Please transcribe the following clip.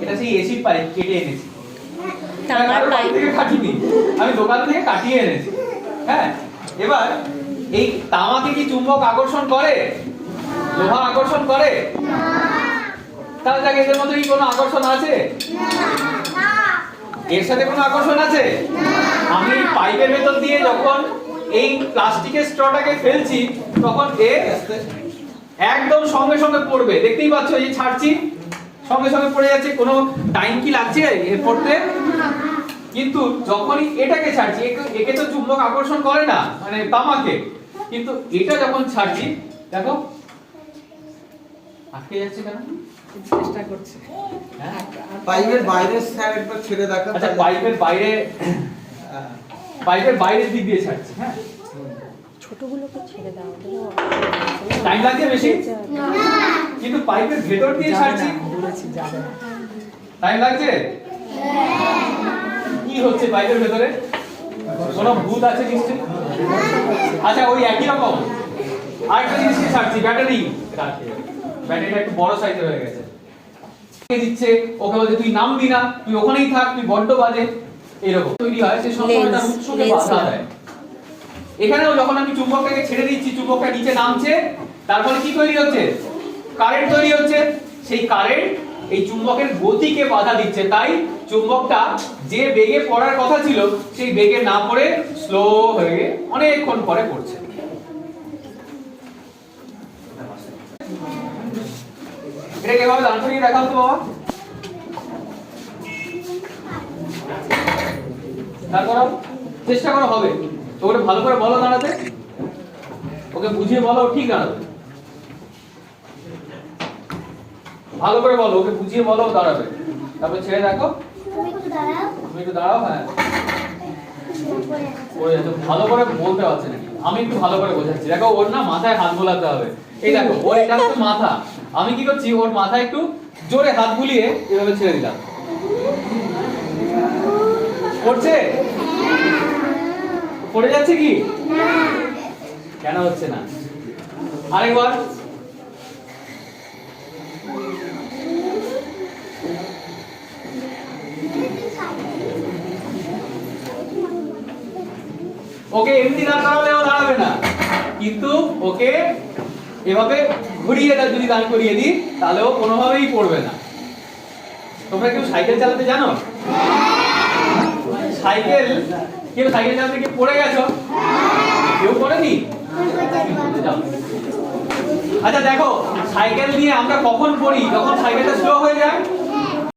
এটা সেই AC pipe কেটে এনেছি, তামার পাইপ থেকে কাটিনি, আমি দোকান থেকে কাটিয়ে এনেছি। হ্যাঁ, এবার এই তামাকে কি চুম্বক আকর্ষণ করে? লোহা আকর্ষণ করে না। তাহলে দেখো এদের মধ্যে কি কোনো আকর্ষণ আছে? না। এর সাথে কোনো আকর্ষণ আছে? না। আমি পাইপের ভেতর দিয়ে যখন এই প্লাস্টিকের স্ট্রটাকে ফেলছি তখন এ একদম সঙ্গে সঙ্গে পড়বে, দেখতেই পাচ্ছ এই ছাড়ছি সঙ্গে সঙ্গে পড়ে যাচ্ছে, কোনো টাইম কি লাগছে এর পড়তে? কিন্তু যখনই এটাকে ছাড়ছি, একে তো চুম্বক আকর্ষণ করে না মানে তামাকে, কিন্তু এটা যখন ছাড়ছি দেখো আটকে যাচ্ছে কেন? চেষ্টা করছে। হ্যাঁ, পাইপের বাইরে স্যার একবার ছেড়ে দেখা। আচ্ছা পাইপের বাইরে, পাইপের বাইরের দিক দিয়ে ছাড়ছি। হ্যাঁ, ছোটগুলোকে ছেড়ে দাও, টাইম লাগছে বেশি? না। কিন্তু পাইপের ভেতর দিয়ে ছাড়ছি, বলেছি যাবে না। টাইম লাগছে? কি হচ্ছে পাইপের ভেতরে? কোনো ভূত আছে নিশ্চয়ই। আচ্ছা ওই একই রকম আরেকটা জিনিস কি ছাড়ছি, ব্যাটারি। ব্যাটারিটা একটু বড় সাইজের হয়ে গেছে, দিচ্ছে ওকে, বলছে তুই নামবি না, তুই ওখানেই থাক, তুই বড্ড বাজে, এরকম তৈরি হয়। সে সবসময় তার উৎসকে বাধা দেয়। এখানেও যখন আমি চুম্বকটাকে ছেড়ে দিচ্ছি, চুম্বকটা নিচে নামছে, তারপরে কি তৈরি হচ্ছে? কারেন্ট তৈরি হচ্ছে। সেই কারেন্ট এই চুম্বকের গতিকে বাধা দিচ্ছে, তাই চুম্বকটা যে বেগে পড়ার কথা ছিল সেই বেগে না পড়ে স্লো হয়ে অনেকক্ষণ পরে পড়ছে। এটাকে এভাবে দাঁড় করিয়ে দেখাও তো বাবা, দাঁড় করাও, চেষ্টা করো হবে তো। ওটা ভালো করে বলো দাঁড়াতে, ওকে বুঝিয়ে বলো ঠিক দাঁড়াবে, ভালো করে বলো, ওকে বুঝিয়ে বলো দাঁড়াবে। তারপর ছেড়ে দেখো, তুমি একটু দাঁড়াও। হ্যাঁ, ওই এত ভালো করে বলতে পারছে নাকি? আমি একটু ভালো করে বোঝাচ্ছি। দেখো ওর না মাথায় হাত বোলাতে হবে। এই দেখো ওর এটা হচ্ছে মাথা, আমি কি করছি ওর মাথায় একটু জোরে হাত বুলিয়ে এভাবে ছেড়ে দিলাম। পড়ছে? পড়ে যাচ্ছে কি? কেন হচ্ছে না? আরেকবার। ওকে এমনি দাঁড় করালেও দাঁড়াবে না, কিন্তু ওকে এভাবে ঘুরিয়ে যদি দাঁড় করিয়ে দিই তাহলেও কোনোভাবেই পড়বে না। তোমরা কেউ সাইকেল চালাতে জানো? সাইকেল কেউ সাইকেল চালাতে কি পড়ে গেছো? কেউ পড়েনি? আচ্ছা দেখো সাইকেল নিয়ে আমরা কখন পড়ি? যখন সাইকেলটা স্লো হয়ে যায়।